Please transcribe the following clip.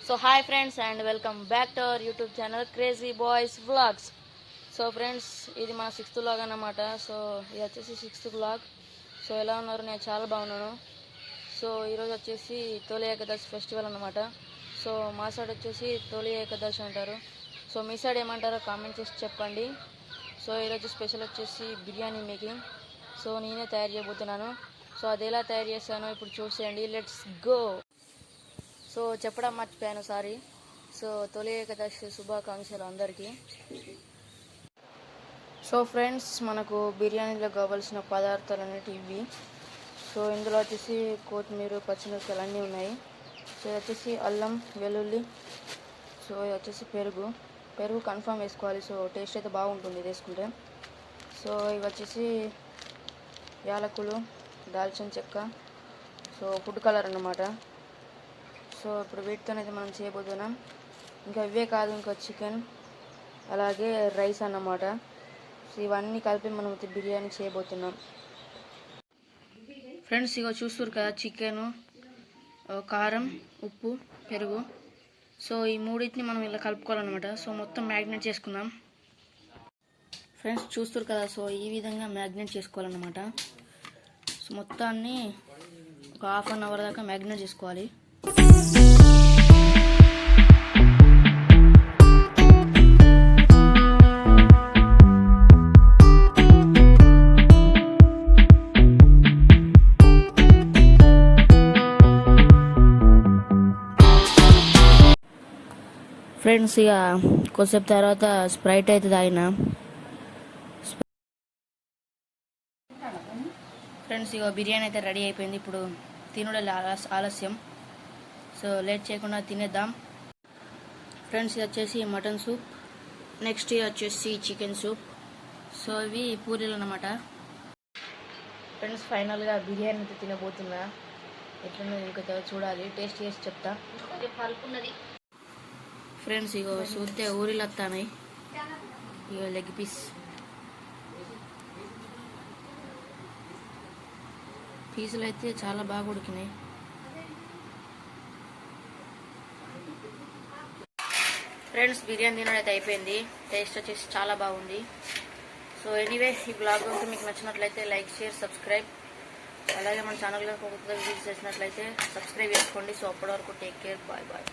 So hi friends and welcome back to our YouTube channel Crazy Boys Vlogs. So friends, ఇది మన 6th vlog అన్నమాట. So ఇది వచ్చేసి 6th vlog. So ఎలా ఉన్నారు? నేను చాలా బాగున్నాను. సో ఈరోజు వచ్చేసి తొలి ఏకాదశి ఫెస్టివల్ అన్నమాట. సో మా సైడ్ వచ్చేసి తొలి ఏకాదశి అంటారు. సో మీ సైడ్ ఏమంటారో కామెంట్ చేసి చెప్పండి. సో ఈరోజు స్పెషల్ వచ్చేసి బిర్యానీ మేకింగ్. సో నేనే తయారు చేయబోతున్నాను. సో అది ఎలా తయారు చేశానో ఇప్పుడు చూసేయండి. Let's go. సో చెప్పడం మర్చిపోయాను, సారీ. సో తొలి ఏకాదశి శుభాకాంక్షలు అందరికీ. సో ఫ్రెండ్స్, మనకు బిర్యానీలో కావాల్సిన పదార్థాలు అనేవి ఇవి. సో ఇందులో వచ్చేసి కొత్తిమీర, పచ్చిమిరపకాయలు అన్నీ ఉన్నాయి. సో ఇది వచ్చేసి అల్లం వెల్లుల్లి. సో ఇది వచ్చేసి పెరుగు కన్ఫర్మ్ వేసుకోవాలి. సో టేస్ట్ అయితే బాగుంటుంది వేసుకుంటే. సో ఇవి వచ్చేసి యాలకులు, దాల్చిన చెక్క, సో ఫుడ్ కలర్ అన్నమాట. సో ఇప్పుడు వీటితోనైతే మనం చేయబోతున్నాం. ఇంకా ఇవే కాదు, ఇంకా చికెన్, అలాగే రైస్ అన్నమాట. సో ఇవన్నీ కలిపి మనం బిర్యానీ చేయబోతున్నాం. ఫ్రెండ్స్, ఇగో చూస్తారు కదా, చికెను, కారం, ఉప్పు, పెరుగు. సో ఈ మూడింటిని మనం ఇలా కలుపుకోవాలన్నమాట. సో మొత్తం మ్యాగ్నేట్ చేసుకుందాం. ఫ్రెండ్స్ చూస్తారు కదా, సో ఈ విధంగా మ్యాగ్నేట్ చేసుకోవాలన్నమాట. సో మొత్తాన్ని ఒక హాఫ్ అన్ అవర్ దాకా మ్యాగ్నేట్ చేసుకోవాలి. ఫ్రెండ్స్, ఇక కొద్దిసేపు తర్వాత స్ప్రైట్ అయితే తాగిన. ఫ్రెండ్స్, ఇక బిర్యానీ అయితే రెడీ అయిపోయింది. ఇప్పుడు తినడం ఆలస్యం. సో లేట్ చేయకుండా తినేద్దాం. ఫ్రెండ్స్, ఇది వచ్చేసి మటన్ సూప్. నెక్స్ట్ ఇది వచ్చేసి చికెన్ సూప్. సో ఇవి పూరీలు అన్నమాట. ఫ్రెండ్స్, ఫైనల్గా బిర్యానీ అయితే తినబోతున్నా. ఎట్లున్నది ఇంకా చూడాలి, టేస్ట్ చేసి చెప్తా. ఫ్రెండ్స్, ఇగో చూస్తే ఊరిలో వస్తాయి. ఇగో లెగ్ పీసులు అయితే చాలా బాగా ఉడికినాయి. ఫ్రెండ్స్, బిర్యానీ తినడం అయితే అయిపోయింది. టేస్ట్ వచ్చేసి చాలా బాగుంది. సో ఎనీవే, ఈ బ్లాగ్ మీకు నచ్చినట్లయితే లైక్, షేర్, సబ్స్క్రైబ్. అలాగే మన ఛానల్లో కొత్త వీడియోస్ చేసినట్లయితే సబ్స్క్రైబ్ చేసుకోండి. సో అప్పటి వరకు టేక్ కేర్, బాయ్ బాయ్.